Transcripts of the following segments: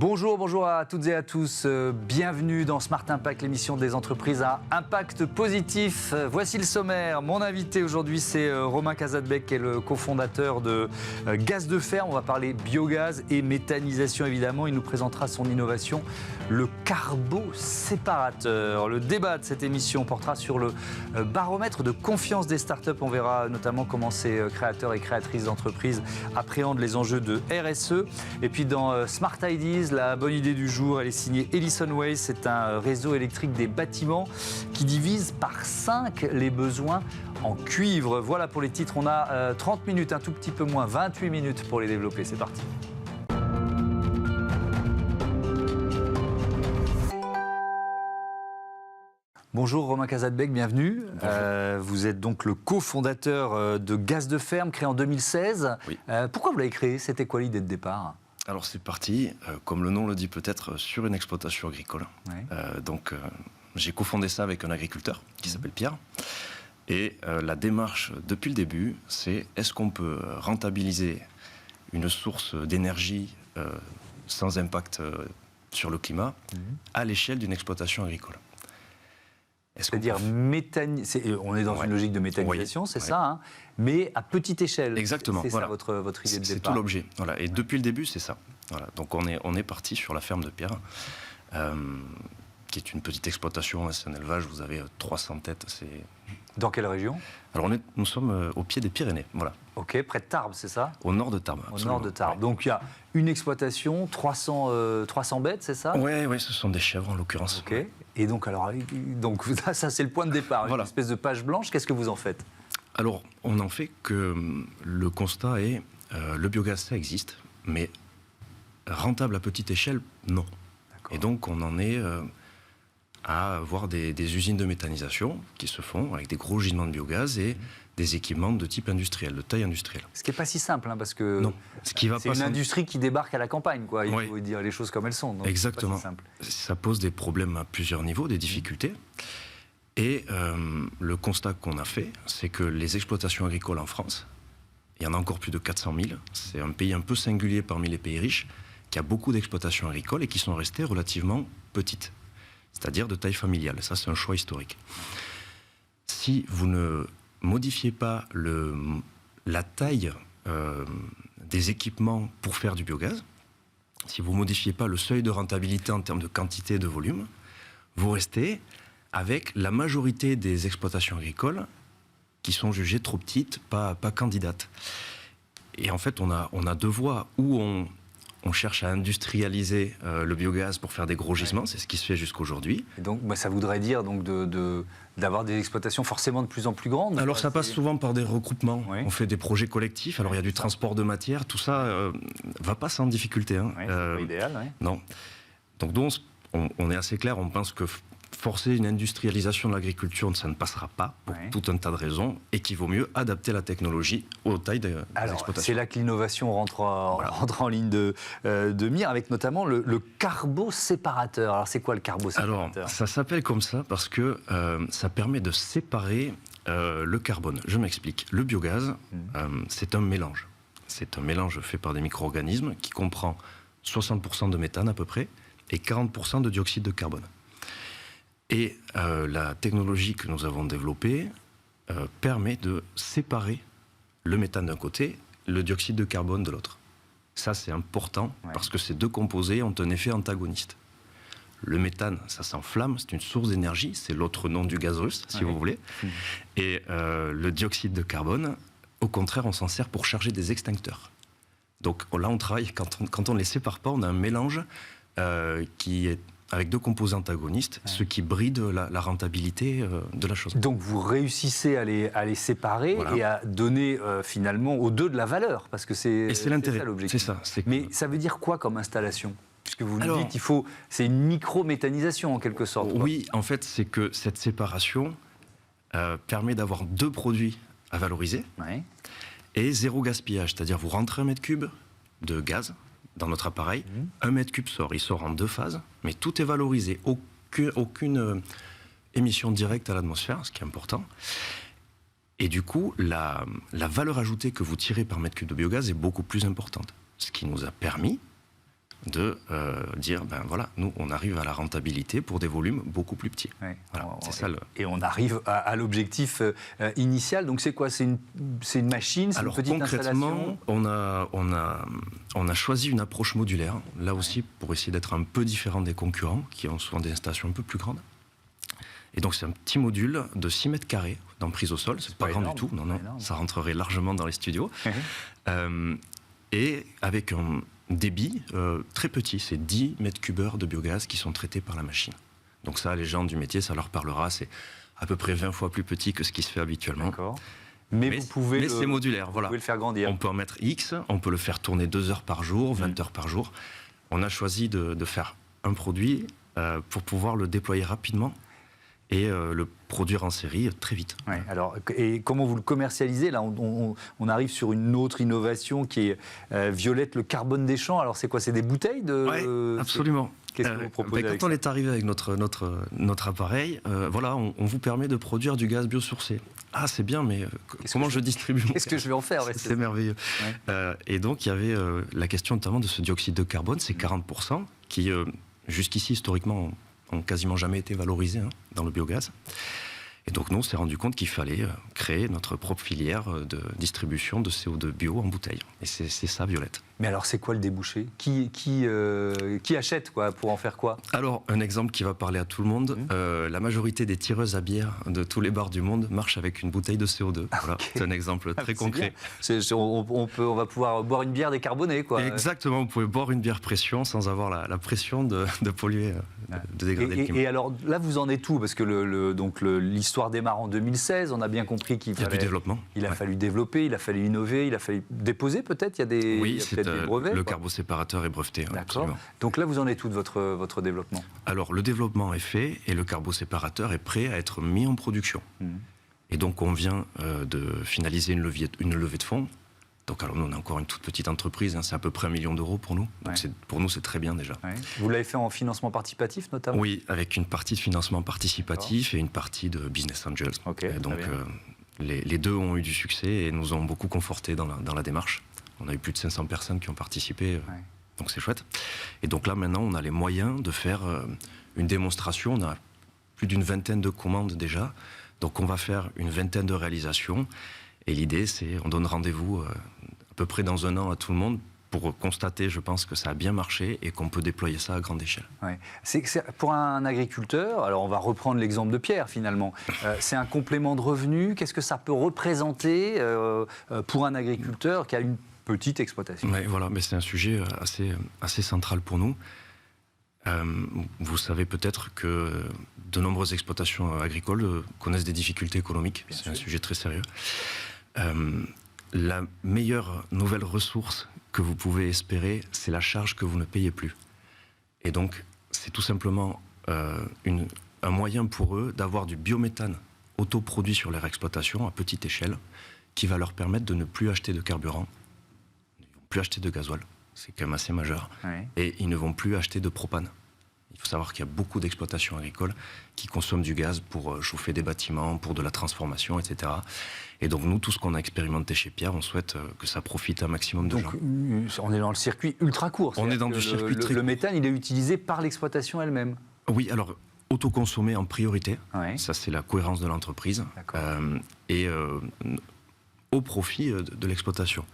Bonjour à toutes et à tous. Bienvenue dans Smart Impact, l'émission des entreprises à impact positif. Voici le sommaire. Mon invité aujourd'hui, c'est Romain Casadbec, qui est le cofondateur de Gaz de Ferme. On va parler biogaz et méthanisation, évidemment. Il nous présentera son innovation, le carboséparateur. Le débat de cette émission portera sur le baromètre de confiance des startups. On verra notamment comment ces créateurs et créatrices d'entreprises appréhendent les enjeux de RSE. Et puis dans Smart Ideas, la bonne idée du jour, elle est signée Ellison Ways. C'est un réseau électrique des bâtiments qui divise par 5 les besoins en cuivre. Voilà pour les titres. On a 30 minutes, un tout petit peu moins, 28 minutes pour les développer. C'est parti. Bonjour Romain Casadbec, bienvenue. Vous êtes donc le cofondateur de Gaz de Ferme, créé en 2016. Oui. Pourquoi vous l'avez créé? C'était quoi l'idée de départ? Alors c'est parti, comme le nom le dit peut-être, sur une exploitation agricole. Ouais. J'ai cofondé ça avec un agriculteur qui s'appelle Pierre. Et la démarche depuis le début, c'est est-ce qu'on peut rentabiliser une source d'énergie sans impact sur le climat à l'échelle d'une exploitation agricole. C'est-à-dire, on est dans une logique de méthanisation, c'est ça, hein, mais à petite échelle. Exactement. C'est voilà. ça votre idée de départ. C'est tout l'objet. Voilà. Et depuis le début, c'est ça. Voilà. Donc on est parti sur la ferme de Pierre, qui est une petite exploitation, c'est un élevage, vous avez 300 têtes. Dans quelle région? Alors nous sommes au pied des Pyrénées, voilà. Ok, près de Tarbes, c'est ça? Au nord de Tarbes. Au nord de Tarbes. Ouais. Donc il y a une exploitation, 300 bêtes, c'est ça? Oui, ce sont des chèvres en l'occurrence. Ok. Et donc ça c'est le point de départ, voilà. Une espèce de page blanche. Qu'est-ce que vous en faites? Alors on en fait que le constat est le biogaz ça existe, mais rentable à petite échelle, non. D'accord. Et donc on en est à avoir des usines de méthanisation qui se font avec des gros gisements de biogaz et des équipements de type industriel, de taille industrielle. Ce qui n'est pas si simple, hein, parce que c'est une industrie qui débarque à la campagne, quoi. Il faut dire les choses comme elles sont. Donc exactement. C'est pas si simple. Ça pose des problèmes à plusieurs niveaux, des difficultés. Et le constat qu'on a fait, c'est que les exploitations agricoles en France, il y en a encore plus de 400 000. C'est un pays un peu singulier parmi les pays riches, qui a beaucoup d'exploitations agricoles et qui sont restées relativement petites, c'est-à-dire de taille familiale. Ça, c'est un choix historique. Si vous ne modifiez pas la taille des équipements pour faire du biogaz, si vous ne modifiez pas le seuil de rentabilité en termes de quantité et de volume, vous restez avec la majorité des exploitations agricoles qui sont jugées trop petites, pas candidates. Et en fait, on a deux voies. Où on cherche à industrialiser le biogaz pour faire des gros gisements, c'est ce qui se fait jusqu'aujourd'hui. Et donc, ça voudrait dire donc, d'avoir des exploitations forcément de plus en plus grandes. Alors ça passe souvent par des regroupements. Oui. On fait des projets collectifs. Alors il y a du transport de matière. Tout ça va pas sans difficulté. Hein. Oui, c'est pas idéal. Oui. Non. Donc on est assez clair. On pense que forcer une industrialisation de l'agriculture, ça ne passera pas pour tout un tas de raisons et qu'il vaut mieux adapter la technologie aux tailles des exploitations. C'est là que l'innovation rentre en ligne de mire, avec notamment le carboséparateur. Alors c'est quoi le carboséparateur? Alors ça s'appelle comme ça parce que ça permet de séparer le carbone. Je m'explique. Le biogaz, c'est un mélange. C'est un mélange fait par des micro-organismes qui comprend 60% de méthane à peu près et 40% de dioxyde de carbone. Et la technologie que nous avons développée permet de séparer le méthane d'un côté, le dioxyde de carbone de l'autre. Ça, c'est important parce que ces deux composés ont un effet antagoniste. Le méthane, ça s'enflamme, c'est une source d'énergie, c'est l'autre nom du gaz russe, si vous voulez. Et le dioxyde de carbone, au contraire, on s'en sert pour charger des extincteurs. Donc là, on travaille, quand on ne les sépare pas, on a un mélange qui est avec deux composés antagonistes, ce qui bride la rentabilité de la chose. Donc vous réussissez à les séparer et à donner finalement aux deux de la valeur, parce que c'est l'intérêt. Ça l'objectif. C'est ça. Mais ça veut dire quoi comme installation? Puisque vous nous dites c'est une micro-méthanisation en quelque sorte. Oui, en fait, c'est que cette séparation permet d'avoir deux produits à valoriser et zéro gaspillage. C'est-à-dire vous rentrez 1 mètre cube de gaz dans notre appareil, 1 mètre cube sort. Il sort en 2 phases, mais tout est valorisé. Aucune émission directe à l'atmosphère, ce qui est important. Et du coup, la valeur ajoutée que vous tirez par mètre cube de biogaz est beaucoup plus importante. Ce qui nous a permis, de dire, ben voilà, nous, on arrive à la rentabilité pour des volumes beaucoup plus petits. Ouais. Voilà, c'est ça et on arrive à l'objectif initial. Donc c'est quoi? C'est une machine, c'est une petite installation? concrètement, on a choisi une approche modulaire, là aussi pour essayer d'être un peu différent des concurrents, qui ont souvent des installations un peu plus grandes. Et donc c'est un petit module de 6 mètres carrés d'emprise au sol, c'est pas grand énorme, du tout, non, ça rentrerait largement dans les studios. Et avec un débit très petit, c'est 10 mètres cubeurs de biogaz qui sont traités par la machine. Donc ça, les gens du métier, ça leur parlera, c'est à peu près 20 fois plus petit que ce qui se fait habituellement. D'accord. Mais c'est modulaire, voilà. Vous pouvez le faire grandir. On peut en mettre X, on peut le faire tourner 2 heures par jour, 20 heures par jour. On a choisi de faire un produit pour pouvoir le déployer rapidement et le produire en série très vite. Ouais, alors, et comment vous le commercialisez? Là, on arrive sur une autre innovation qui est Violette, le carbone des champs. Alors, c'est quoi? C'est des bouteilles Oui, absolument. Qu'est-ce que vous proposez avec quand on ça? est arrivé avec notre appareil, voilà, on vous permet de produire du gaz biosourcé. Ah, c'est bien, mais comment je distribue mon Qu'est-ce que je vais en faire? Ouais, c'est merveilleux. Ouais. Et donc, il y avait la question notamment de ce dioxyde de carbone, c'est 40%, qui, jusqu'ici, historiquement, ont quasiment jamais été valorisés dans le biogaz. Et donc, nous, on s'est rendu compte qu'il fallait créer notre propre filière de distribution de CO2 bio en bouteille. Et c'est ça, Violette. Mais alors, c'est quoi le débouché? Qui achète quoi, pour en faire quoi? Alors, un exemple qui va parler à tout le monde. La majorité des tireuses à bière de tous les bars du monde marchent avec une bouteille de CO2. Voilà, okay. C'est un exemple très concret. On va pouvoir boire une bière décarbonée, quoi. Exactement, vous pouvez boire une bière pression sans avoir la pression de polluer, de dégrader le climat. Et alors, là, vous en êtes où? Parce que l'histoire démarre en 2016, on a bien compris qu'il fallait... Il y a du développement. Il a fallu développer, il a fallu innover, il a fallu déposer peut-être? Il y a des... Oui, des brevets, le carboséparateur est breveté. D'accord. Donc là, vous en êtes où de votre développement? Alors, le développement est fait et le carboséparateur est prêt à être mis en production. Et donc, on vient de finaliser une levée de fonds. Donc, alors, nous, on est encore une toute petite entreprise, c'est à peu près 1 million d'euros pour nous. Donc, pour nous, c'est très bien déjà. Ouais. Vous l'avez fait en financement participatif, notamment? Oui, avec une partie de financement participatif et une partie de business angels. Okay, et donc, les deux ont eu du succès et nous ont beaucoup confortés dans la démarche. On a eu plus de 500 personnes qui ont participé, donc c'est chouette. Et donc là, maintenant, on a les moyens de faire une démonstration. On a plus d'une vingtaine de commandes déjà. Donc on va faire une vingtaine de réalisations. Et l'idée, c'est on donne rendez-vous à peu près dans 1 an à tout le monde pour constater, je pense, que ça a bien marché et qu'on peut déployer ça à grande échelle. Ouais. Pour un agriculteur, alors on va reprendre l'exemple de Pierre finalement, c'est un complément de revenu. Qu'est-ce que ça peut représenter pour un agriculteur qui a une petite exploitation? Ouais, voilà, mais c'est un sujet assez central pour nous. Vous savez peut-être que de nombreuses exploitations agricoles connaissent des difficultés économiques. C'est un sujet très sérieux. La meilleure nouvelle ressource que vous pouvez espérer, c'est la charge que vous ne payez plus. Et donc, c'est tout simplement un moyen pour eux d'avoir du biométhane autoproduit sur leur exploitation à petite échelle, qui va leur permettre de ne plus acheter de carburant, ils ne vont plus acheter de gasoil, c'est quand même assez majeur, et ils ne vont plus acheter de propane. Il faut savoir qu'il y a beaucoup d'exploitations agricoles qui consomment du gaz pour chauffer des bâtiments, pour de la transformation, etc. Et donc nous, tout ce qu'on a expérimenté chez Pierre, on souhaite que ça profite un maximum de gens. On est dans le circuit ultra court. On est dans du circuit très court. Le méthane, il est utilisé par l'exploitation elle-même. Oui, alors autoconsommé en priorité. Ça, c'est la cohérence de l'entreprise. Et au profit de l'exploitation.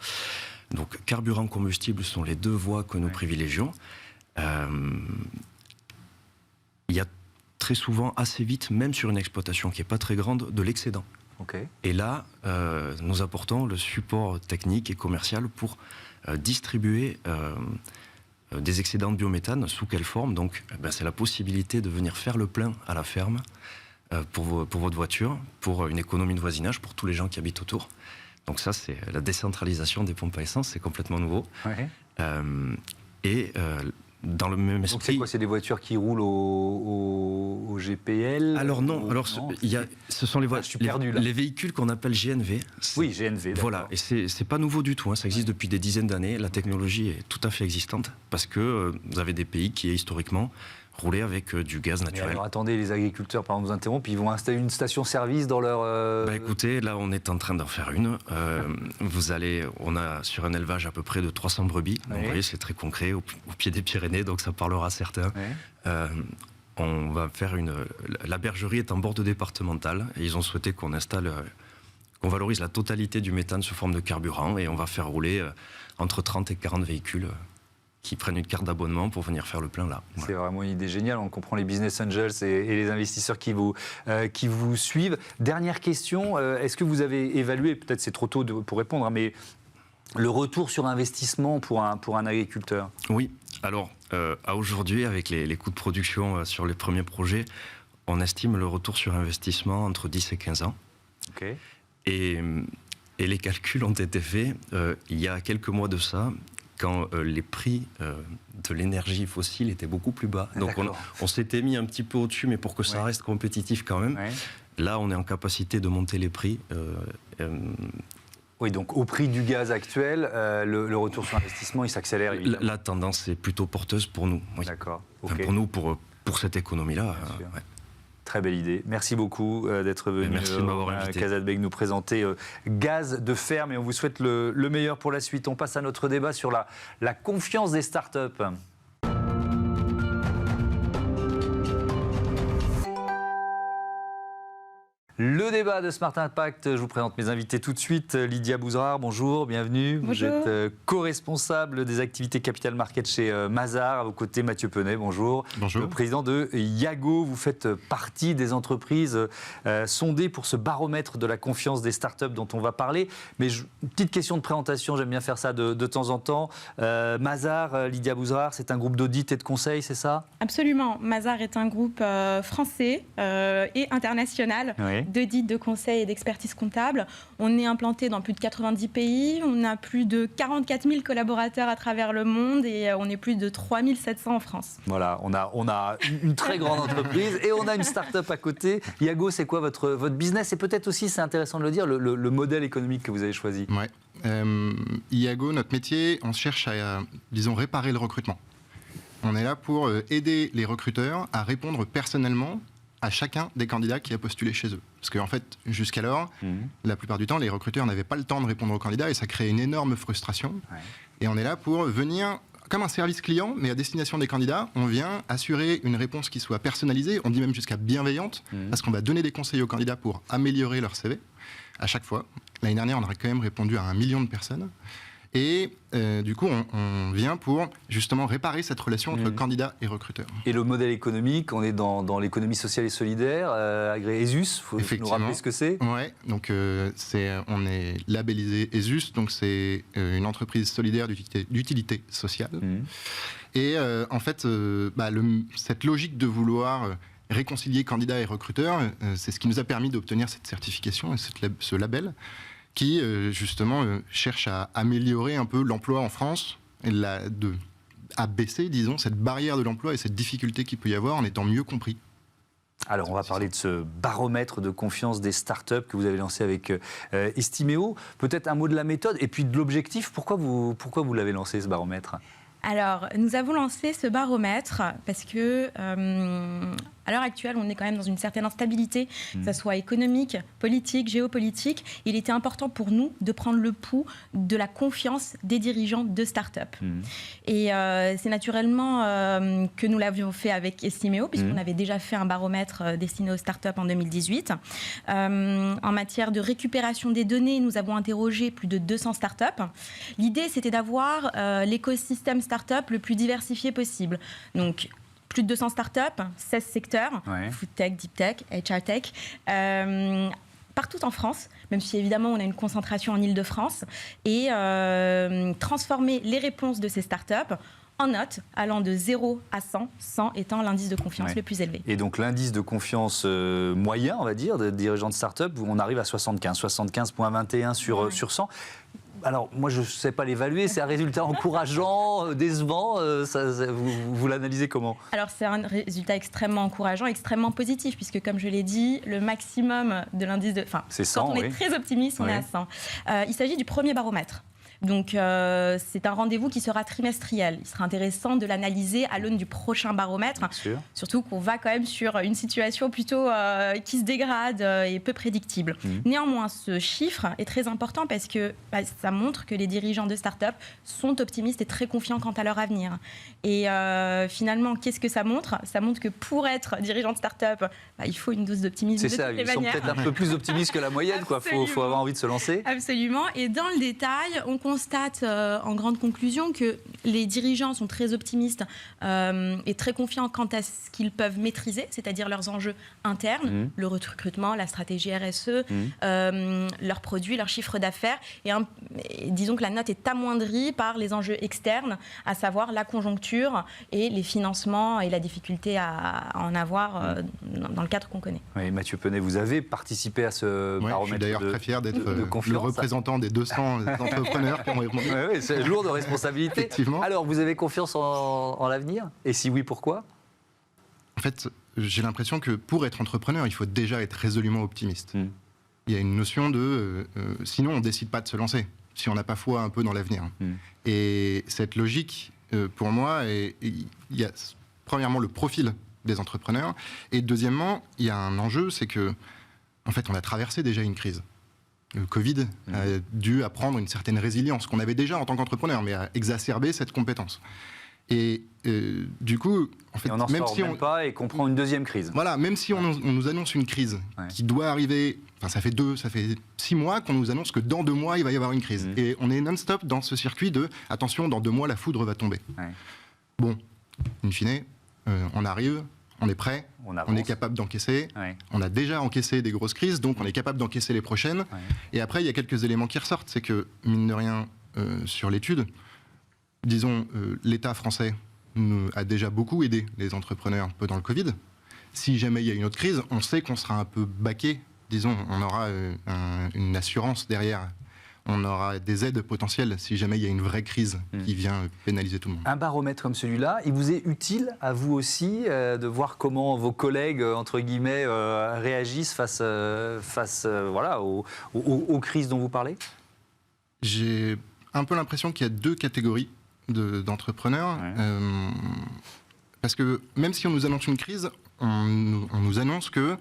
Donc carburant, combustible sont les 2 voies que nous privilégions. Il y a très souvent, assez vite, même sur une exploitation qui n'est pas très grande, de l'excédent. Et là, nous apportons le support technique et commercial pour distribuer des excédents de biométhane. Sous quelle forme? Donc, c'est la possibilité de venir faire le plein à la ferme pour votre voiture, pour une économie de voisinage, pour tous les gens qui habitent autour. Donc ça, c'est la décentralisation des pompes à essence, c'est complètement nouveau. Dans le même esprit... Donc c'est quoi? C'est des voitures qui roulent au GPL? Alors non, ce sont les véhicules qu'on appelle GNV. Oui, GNV, d'accord. Voilà, et c'est pas nouveau du tout, ça existe depuis des dizaines d'années. La technologie est tout à fait existante, parce que vous avez des pays qui, historiquement, rouler avec du gaz naturel. Alors attendez, les agriculteurs, par exemple, vous interrompent, ils vont installer une station-service dans leur... Écoutez, là on est en train d'en faire une. On a sur un élevage à peu près de 300 brebis. Donc, vous voyez, c'est très concret, au pied des Pyrénées, donc ça parlera à certains. On va faire la bergerie est en bord départemental et ils ont souhaité qu'on valorise la totalité du méthane sous forme de carburant et on va faire rouler entre 30 et 40 véhicules qui prennent une carte d'abonnement pour venir faire le plein là. C'est vraiment une idée géniale, on comprend les business angels et les investisseurs qui vous suivent. Dernière question, est-ce que vous avez évalué, peut-être c'est trop tôt pour répondre, mais le retour sur investissement pour un agriculteur? Oui, alors à aujourd'hui, avec les coûts de production sur les premiers projets, on estime le retour sur investissement entre 10 et 15 ans. Okay. Et les calculs ont été faits il y a quelques mois de ça, quand les prix de l'énergie fossile étaient beaucoup plus bas. Donc on s'était mis un petit peu au-dessus, mais pour que ça reste compétitif quand même. Là, on est en capacité de monter les prix. Oui, donc au prix du gaz actuel, le retour sur investissement, il s'accélère évidemment. La tendance est plutôt porteuse pour nous. Oui. D'accord. Enfin, pour nous, pour cette économie-là. Très belle idée. Merci beaucoup d'être venu. Merci de m'avoir invité. Casadbec nous présenter Gaz de ferme et on vous souhaite le meilleur pour la suite. On passe à notre débat sur la confiance des startups. Le débat de Smart Impact, je vous présente mes invités tout de suite. Lydia Bouzrard, bonjour, bienvenue. Bonjour. Vous êtes co-responsable des activités Capital Market chez Mazars. À vos côtés, Mathieu Penet, bonjour. Bonjour. Le président de Yago. Vous faites partie des entreprises sondées pour ce baromètre de la confiance des startups dont on va parler. Mais une petite question de présentation, j'aime bien faire ça de temps en temps. Mazars, Lydia Bouzrard, c'est un groupe d'audit et de conseil, c'est ça? Absolument. Mazars est un groupe français et international. Oui. D'audit, de conseil et d'expertise comptable. On est implanté dans plus de 90 pays, on a plus de 44 000 collaborateurs à travers le monde et on est plus de 3 700 en France. Voilà, on a une très grande entreprise et on a une start-up à côté. Yago, c'est quoi votre business? Et peut-être aussi, c'est intéressant de le dire, le modèle économique que vous avez choisi. Ouais. Yago, notre métier, on cherche à, disons, réparer le recrutement. On est là pour aider les recruteurs à répondre personnellement à chacun des candidats qui a postulé chez eux. Parce qu'en fait, jusqu'alors, la plupart du temps, les recruteurs n'avaient pas le temps de répondre aux candidats et ça crée une énorme frustration. Ouais. Et on est là pour venir, comme un service client, mais à destination des candidats, on vient assurer une réponse qui soit personnalisée, on dit même jusqu'à bienveillante, parce qu'on va donner des conseils aux candidats pour améliorer leur CV à chaque fois. L'année dernière, on aurait quand même répondu à 1 million de personnes. Et du coup, on vient pour justement réparer cette relation entre candidat et recruteur. Et le modèle économique, on est dans l'économie sociale et solidaire, agréé ESUS, il faut nous rappeler ce que c'est. Oui, donc on est labellisé ESUS, donc c'est une entreprise solidaire d'utilité sociale. Et en fait, cette logique de vouloir réconcilier candidats et recruteurs, c'est ce qui nous a permis d'obtenir cette certification et ce label, qui justement cherche à améliorer un peu l'emploi en France, et à baisser, disons, cette barrière de l'emploi et cette difficulté qu'il peut y avoir en étant mieux compris. Alors, on va parler de ce baromètre de confiance des startups que vous avez lancé avec Estimeo. Peut-être un mot de la méthode et puis de l'objectif. Pourquoi vous l'avez lancé, ce baromètre ? Alors, nous avons lancé ce baromètre parce que, à l'heure actuelle, on est quand même dans une certaine instabilité, que ce soit économique, politique, géopolitique. Il était important pour nous de prendre le pouls de la confiance des dirigeants de start-up. Et c'est naturellement que nous l'avions fait avec Estimeo, puisqu'on avait déjà fait un baromètre destiné aux start-up en 2018. En matière de récupération des données, nous avons interrogé plus de 200 start-up. L'idée, c'était d'avoir l'écosystème start-up le plus diversifié possible. Donc, plus de 200 startups, 16 secteurs, food tech, deep tech, HR tech, partout en France, même si évidemment on a une concentration en Île-de-France, et transformer les réponses de ces startups en notes allant de 0 à 100, 100 étant l'indice de confiance le plus élevé. Et donc l'indice de confiance moyen, on va dire, des dirigeants de start-up, on arrive à 75, 75,21 sur 100. Alors, moi, je ne sais pas l'évaluer. C'est un résultat encourageant, décevant. Vous l'analysez comment ? Alors, c'est un résultat extrêmement encourageant, extrêmement positif, puisque, comme je l'ai dit, le maximum de l'indice de... Enfin, c'est 100, quand on est très optimiste, on est à 100. Il s'agit du premier baromètre. Donc, c'est un rendez-vous qui sera trimestriel. Il sera intéressant de l'analyser à l'aune du prochain baromètre. Bien sûr. Surtout qu'on va quand même sur une situation plutôt qui se dégrade et peu prédictible. Néanmoins, ce chiffre est très important parce que ça montre que les dirigeants de start-up sont optimistes et très confiants quant à leur avenir. Et finalement, qu'est-ce que ça montre ? Ça montre que pour être dirigeant de start-up, il faut une dose d'optimisme. C'est ça, ils sont peut-être un peu plus optimistes que la moyenne. Il faut avoir envie de se lancer. Absolument. Et dans le détail, on constate en grande conclusion que les dirigeants sont très optimistes et très confiants quant à ce qu'ils peuvent maîtriser, c'est-à-dire leurs enjeux internes, le recrutement, la stratégie RSE, leurs produits, leur chiffre d'affaires. Et disons que la note est amoindrie par les enjeux externes, à savoir la conjoncture et les financements et la difficulté à en avoir dans le cadre qu'on connaît. Oui, Mathieu Penet, vous avez participé à ce baromètre. Je suis d'ailleurs très fier d'être le représentant des 200 entrepreneurs qui ont répondu. Oui, c'est lourd de responsabilité. Effectivement. Alors, vous avez confiance en l'avenir ? Et si oui, pourquoi ? En fait, j'ai l'impression que pour être entrepreneur, il faut déjà être résolument optimiste. Il y a une notion de... sinon, on ne décide pas de se lancer, si on n'a pas foi un peu dans l'avenir. Et cette logique, pour moi, il y a premièrement le profil des entrepreneurs, et deuxièmement, il y a un enjeu, c'est que, en fait, on a traversé déjà une crise. Le Covid a dû apprendre une certaine résilience qu'on avait déjà en tant qu'entrepreneur, mais a exacerbé cette compétence. Et du coup, en fait, et on n'en sort même pas et qu'on prend une deuxième crise. Voilà, même si on nous annonce une crise qui doit arriver, ça fait 6 mois qu'on nous annonce que dans 2 mois, il va y avoir une crise. Et on est non-stop dans ce circuit de « attention, dans 2 mois, la foudre va tomber ». Bon, in fine, on arrive, on est prêt, on est capable d'encaisser. On a déjà encaissé des grosses crises, donc on est capable d'encaisser les prochaines. Et après, il y a quelques éléments qui ressortent. C'est que, mine de rien, sur l'étude, disons, l'État français a déjà beaucoup aidé les entrepreneurs un peu dans le Covid. Si jamais il y a une autre crise, on sait qu'on sera un peu baqué. Disons, on aura une assurance derrière. On aura des aides potentielles si jamais il y a une vraie crise qui vient pénaliser tout le monde. Un baromètre comme celui-là, il vous est utile à vous aussi de voir comment vos collègues, entre guillemets, réagissent face voilà, aux crises dont vous parlez ? J'ai un peu l'impression qu'il y a 2 catégories d'entrepreneurs. Parce que même si on nous annonce une crise, on nous annonce que,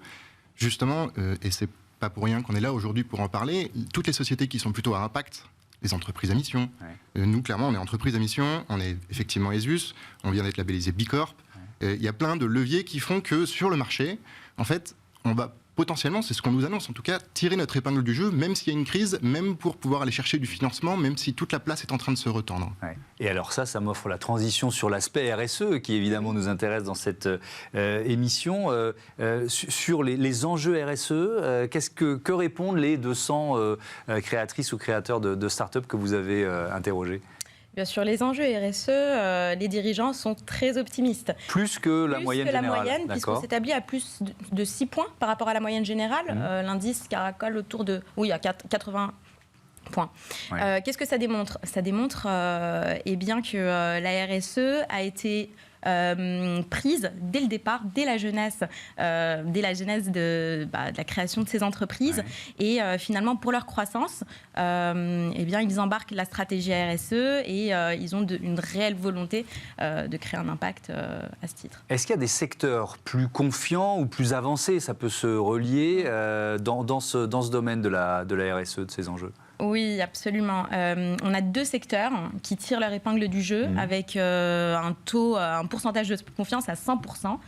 justement, et c'est pas pour rien qu'on est là aujourd'hui pour en parler, toutes les sociétés qui sont plutôt à impact, les entreprises à mission, nous, clairement, on est entreprise à mission, on est effectivement ESUS, on vient d'être labellisé B Corp. Il y a plein de leviers qui font que sur le marché, en fait, on va potentiellement, c'est ce qu'on nous annonce en tout cas, tirer notre épingle du jeu, même s'il y a une crise, même pour pouvoir aller chercher du financement, même si toute la place est en train de se retendre. Et alors ça m'offre la transition sur l'aspect RSE, qui évidemment nous intéresse dans cette émission. Sur les enjeux RSE, que répondent les 200 créatrices ou créateurs de start-up que vous avez interrogés ? Bien sûr, les enjeux RSE, les dirigeants sont très optimistes. Plus que la moyenne générale. Plus que la moyenne, puisqu'on s'établit à plus de 6 points par rapport à la moyenne générale. L'indice caracole autour de 80 points. Qu'est-ce que ça démontre ? Ça démontre bien que la RSE a été prise dès le départ, dès la genèse de la création de ces entreprises. Et finalement, pour leur croissance, ils embarquent la stratégie RSE et ils ont une réelle volonté de créer un impact à ce titre. Est-ce qu'il y a des secteurs plus confiants ou plus avancés ? Ça peut se relier dans ce domaine de la RSE, de ces enjeux ? Oui, absolument. On a 2 secteurs qui tirent leur épingle du jeu avec un pourcentage de confiance à 100%,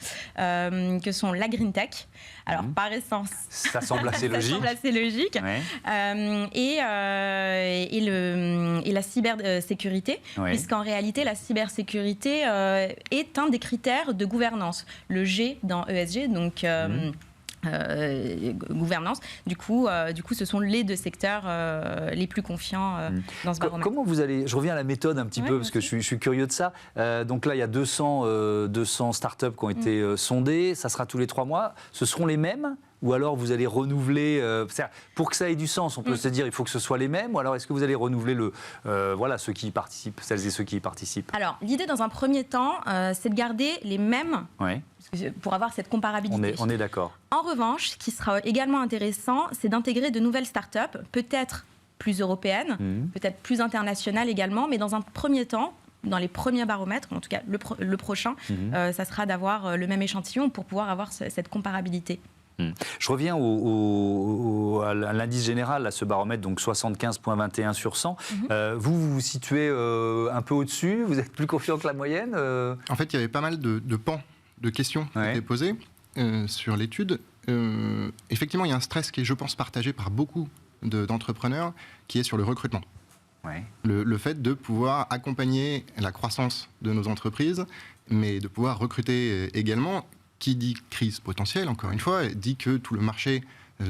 que sont la green tech. Alors, par essence, ça semble assez logique. Ça semble assez logique. Et la cybersécurité, puisqu'en réalité, la cybersécurité est un des critères de gouvernance. Le G dans ESG, donc... gouvernance. Du coup, ce sont les 2 secteurs les plus confiants dans ce baromètre. Comment vous allez... Je reviens à la méthode un petit peu, parce que je suis curieux de ça. Donc là, il y a 200 startups qui ont été sondées. Ça sera tous les 3 mois. Ce seront les mêmes ? Ou alors vous allez renouveler... pour que ça ait du sens, on peut se dire il faut que ce soit les mêmes. Ou alors est-ce que vous allez renouveler ceux qui y participent, celles et ceux qui y participent ? Alors, l'idée dans un premier temps, c'est de garder les mêmes... pour avoir cette comparabilité. On est d'accord. En revanche, ce qui sera également intéressant, c'est d'intégrer de nouvelles startups, peut-être plus européenne, peut-être plus internationale également, mais dans un premier temps, dans les premiers baromètres, en tout cas le prochain, ça sera d'avoir le même échantillon pour pouvoir avoir cette comparabilité. Je reviens à l'indice général, à ce baromètre, donc 75,21 sur 100. Vous vous situez un peu au-dessus, vous êtes plus confiant que la moyenne En fait, il y avait pas mal de pans de questions qui étaient posées sur l'étude. Effectivement, il y a un stress qui est, je pense, partagé par beaucoup d'entrepreneurs, qui est sur le recrutement. Le fait de pouvoir accompagner la croissance de nos entreprises, mais de pouvoir recruter également. Qui dit crise potentielle, encore une fois, dit que tout le marché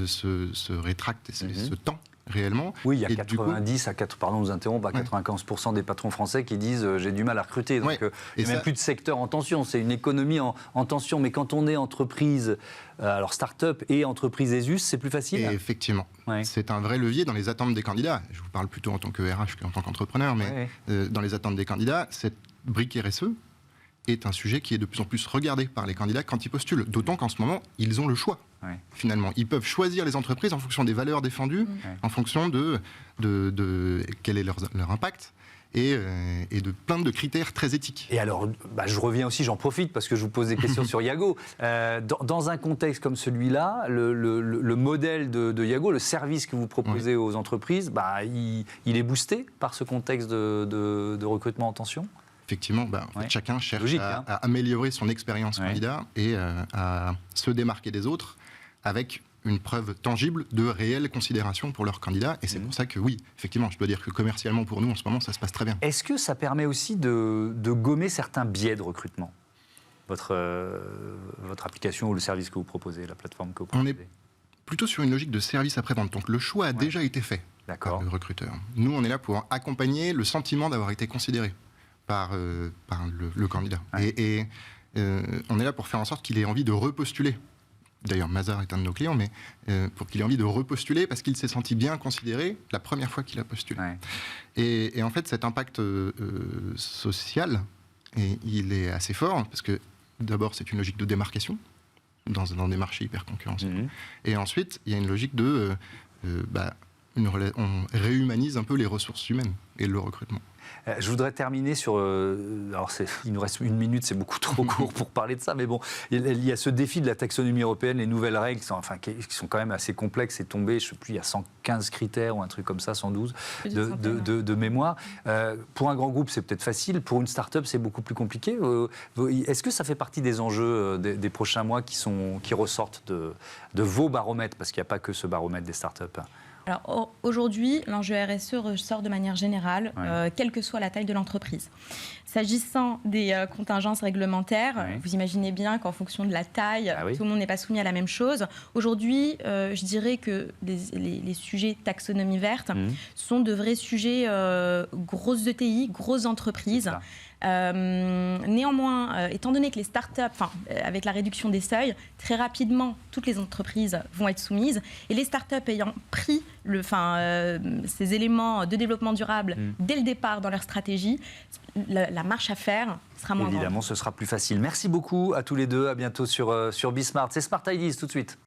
se rétracte et se tend réellement. Oui, il y a 95% des patrons français qui disent j'ai du mal à recruter. Donc il n'y a même plus de secteur en tension, c'est une économie en tension. Mais quand on est entreprise, alors start-up et entreprise ESUS, c'est plus facile. Et effectivement, c'est un vrai levier dans les attentes des candidats. Je vous parle plutôt en tant que RH qu'en tant qu'entrepreneur, mais dans les attentes des candidats, cette brique RSE est un sujet qui est de plus en plus regardé par les candidats quand ils postulent. D'autant qu'en ce moment, ils ont le choix, finalement. Ils peuvent choisir les entreprises en fonction des valeurs défendues, en fonction de quel est leur impact, et de plein de critères très éthiques. Et alors, je reviens aussi, j'en profite, parce que je vous pose des questions sur Yago. Dans un contexte comme celui-là, le modèle de Yago, le service que vous proposez aux entreprises, il est boosté par ce contexte de recrutement en tension ? Effectivement, en fait, chacun cherche à améliorer son expérience candidat et à se démarquer des autres avec une preuve tangible de réelle considération pour leurs candidats. Et c'est pour ça que oui, effectivement, je dois dire que commercialement, pour nous, en ce moment, ça se passe très bien. Est-ce que ça permet aussi de gommer certains biais de recrutement, votre application ou le service que vous proposez, la plateforme que vous proposez ? On est plutôt sur une logique de service après-vente. Donc le choix a déjà été fait par le recruteur. Nous, on est là pour accompagner le sentiment d'avoir été considéré par le candidat. Et on est là pour faire en sorte qu'il ait envie de repostuler. D'ailleurs, Mazars est un de nos clients, mais pour qu'il ait envie de repostuler parce qu'il s'est senti bien considéré la première fois qu'il a postulé. Et en fait, cet impact social, il est assez fort, parce que d'abord, c'est une logique de démarcation dans des marchés hyper concurrentiels. Et ensuite, il y a une logique de... on réhumanise un peu les ressources humaines et le recrutement. Je voudrais terminer sur... alors, il nous reste 1 minute, c'est beaucoup trop court pour parler de ça, mais bon, il y a ce défi de la taxonomie européenne, les nouvelles règles qui sont quand même assez complexes et tombées, je ne sais plus, il y a 115 critères ou un truc comme ça, 112 de mémoire. Pour un grand groupe, c'est peut-être facile, pour une start-up, c'est beaucoup plus compliqué. Est-ce que ça fait partie des enjeux des prochains mois qui ressortent de vos baromètres, parce qu'il n'y a pas que ce baromètre des start-up? Alors aujourd'hui, l'enjeu RSE ressort de manière générale, quelle que soit la taille de l'entreprise. S'agissant des contingences réglementaires, vous imaginez bien qu'en fonction de la taille, tout le monde n'est pas soumis à la même chose. Aujourd'hui, je dirais que les sujets taxonomie verte sont de vrais sujets grosses ETI, grosses entreprises. Néanmoins, étant donné que les startups, avec la réduction des seuils, très rapidement, toutes les entreprises vont être soumises. Et les startups ayant pris ces éléments de développement durable dès le départ dans leur stratégie, la marche à faire sera moins grande. Évidemment, ce sera plus facile. Merci beaucoup à tous les deux. À bientôt sur Bismart. C'est Smart Ideas tout de suite.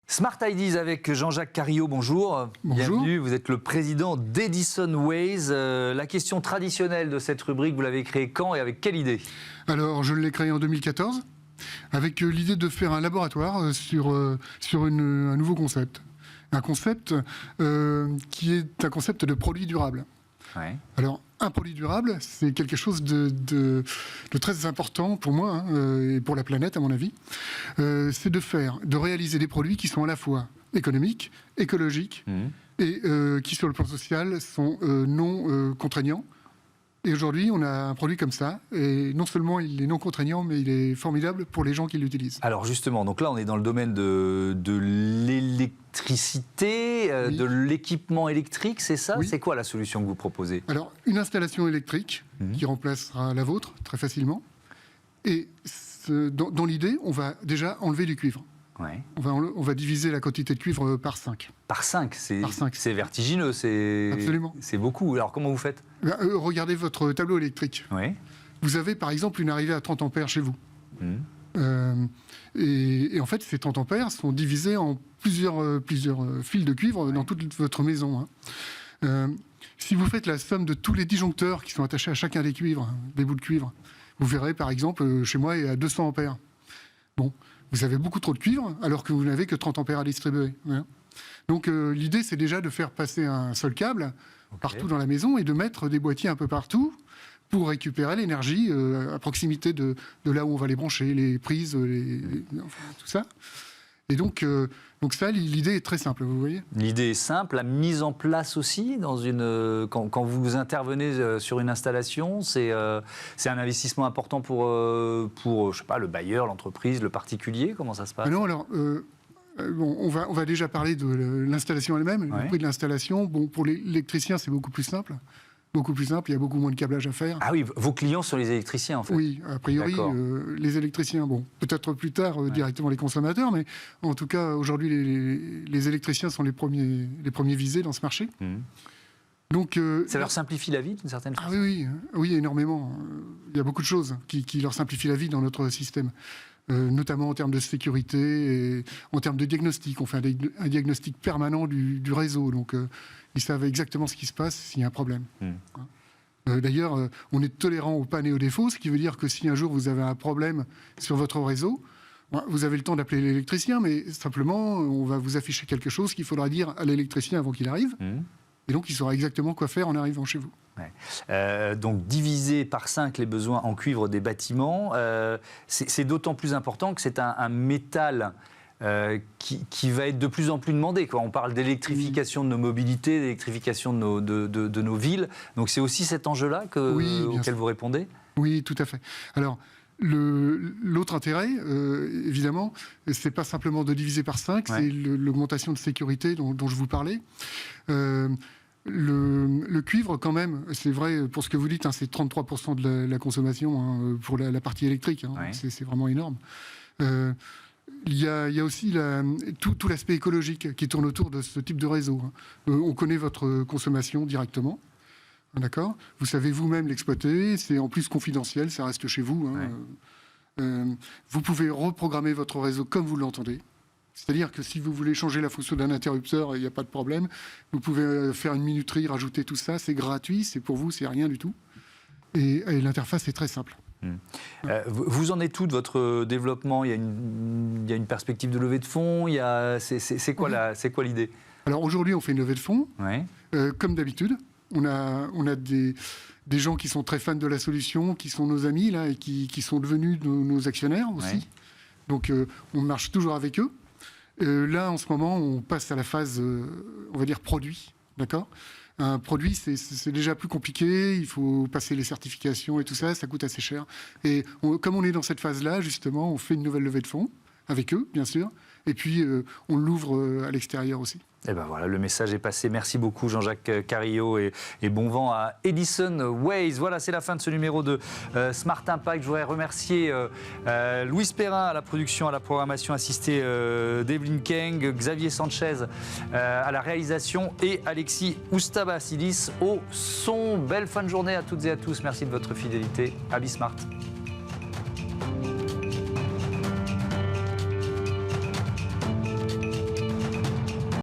Smart Ideas avec Jean-Jacques Carillo, bonjour. Bonjour. Bienvenue, vous êtes le président d'Edison Ways. La question traditionnelle de cette rubrique, vous l'avez créée quand et avec quelle idée? Alors, je l'ai créé en 2014 avec l'idée de faire un laboratoire sur un nouveau concept. Un concept qui est un concept de produit durable. Alors, un produit durable, c'est quelque chose de très important pour moi et pour la planète, à mon avis. C'est de réaliser des produits qui sont à la fois économiques, écologiques et qui, sur le plan social, sont non contraignants. Et aujourd'hui, on a un produit comme ça, et non seulement il est non contraignant, mais il est formidable pour les gens qui l'utilisent. Alors justement, donc là on est dans le domaine de l'électricité, de l'équipement électrique, c'est ça? C'est quoi la solution que vous proposez? Alors, une installation électrique qui remplacera la vôtre très facilement. Et dans l'idée, on va déjà enlever du cuivre. On va diviser la quantité de cuivre par 5. Par 5, c'est vertigineux, Absolument. C'est beaucoup. Alors comment vous faites? Regardez votre tableau électrique. Vous avez par exemple une arrivée à 30 ampères chez vous. Et en fait, ces 30 ampères sont divisés en plusieurs fils de cuivre dans toute votre maison. Si vous faites la somme de tous les disjoncteurs qui sont attachés à chacun des cuivres, des bouts de cuivre, vous verrez par exemple, chez moi, il y a 200 ampères. Bon, vous avez beaucoup trop de cuivre alors que vous n'avez que 30 ampères à distribuer. Donc l'idée, c'est déjà de faire passer un seul câble partout dans la maison et de mettre des boîtiers un peu partout pour récupérer l'énergie à proximité de là où on va les brancher, les prises, enfin, tout ça. Et donc ça, l'idée est très simple, vous voyez. L'idée est simple, la mise en place aussi, quand vous intervenez sur une installation, c'est un investissement important pour je sais pas, le bailleur, l'entreprise, le particulier. Comment ça se passe? Non, alors, on va déjà parler de l'installation elle-même, le prix de l'installation. Bon, pour l'électricien, c'est beaucoup plus simple. Il y a beaucoup moins de câblage à faire. Ah oui, vos clients sont les électriciens en fait. Oui, a priori, les électriciens, bon, peut-être plus tard directement les consommateurs, mais en tout cas, aujourd'hui, les électriciens sont les premiers visés dans ce marché. Donc, ça leur simplifie la vie d'une certaine façon? Oui, énormément. Il y a beaucoup de choses qui leur simplifient la vie dans notre système. Notamment en termes de sécurité et en termes de diagnostic. On fait un diagnostic permanent du réseau, donc ils savent exactement ce qui se passe s'il y a un problème. D'ailleurs, on est tolérant aux pannes et aux défauts, ce qui veut dire que si un jour vous avez un problème sur votre réseau, vous avez le temps d'appeler l'électricien, mais simplement, on va vous afficher quelque chose qu'il faudra dire à l'électricien avant qu'il arrive. Et donc, il saura exactement quoi faire en arrivant chez vous. Donc, diviser par 5 les besoins en cuivre des bâtiments, c'est d'autant plus important que c'est un métal qui va être de plus en plus demandé. On parle d'électrification de nos mobilités, d'électrification de nos villes. Donc, c'est aussi cet enjeu-là auquel vous répondez? Oui, tout à fait. Alors, l'autre intérêt, évidemment, c'est pas simplement de diviser par 5, c'est l'augmentation de sécurité dont je vous parlais. Le cuivre, quand même, c'est vrai pour ce que vous dites, c'est 33% de la consommation pour la partie électrique. C'est vraiment énorme. Il y a aussi tout l'aspect écologique qui tourne autour de ce type de réseau. On connaît votre consommation directement. D'accord ? Vous savez vous-même l'exploiter. C'est en plus confidentiel, ça reste chez vous. Vous pouvez reprogrammer votre réseau comme vous l'entendez. C'est-à-dire que si vous voulez changer la fonction d'un interrupteur, il n'y a pas de problème. Vous pouvez faire une minuterie, rajouter tout ça. C'est gratuit, c'est pour vous, c'est rien du tout. Et l'interface est très simple. Vous en êtes tout de votre développement? Il y a une perspective de levée de fonds. C'est quoi l'idée? Alors aujourd'hui, on fait une levée de fonds. Comme d'habitude, on a des gens qui sont très fans de la solution, qui sont nos amis là, et qui sont devenus nos actionnaires aussi. Donc on marche toujours avec eux. Là, en ce moment, on passe à la phase, on va dire, produit. D'accord ? Un produit, c'est déjà plus compliqué. Il faut passer les certifications et tout ça. Ça coûte assez cher. Et comme on est dans cette phase-là, justement, on fait une nouvelle levée de fonds avec eux, bien sûr. Et puis, on l'ouvre à l'extérieur aussi. Et ben voilà, le message est passé. Merci beaucoup Jean-Jacques Carillo et bon vent à Edison Waze. Voilà, c'est la fin de ce numéro de Smart Impact. Je voudrais remercier Louise Perrin à la production, à la programmation assistée d'Evelyne Keng, Xavier Sanchez à la réalisation et Alexis Oustabasilis au son. Belle fin de journée à toutes et à tous. Merci de votre fidélité. À Bismart.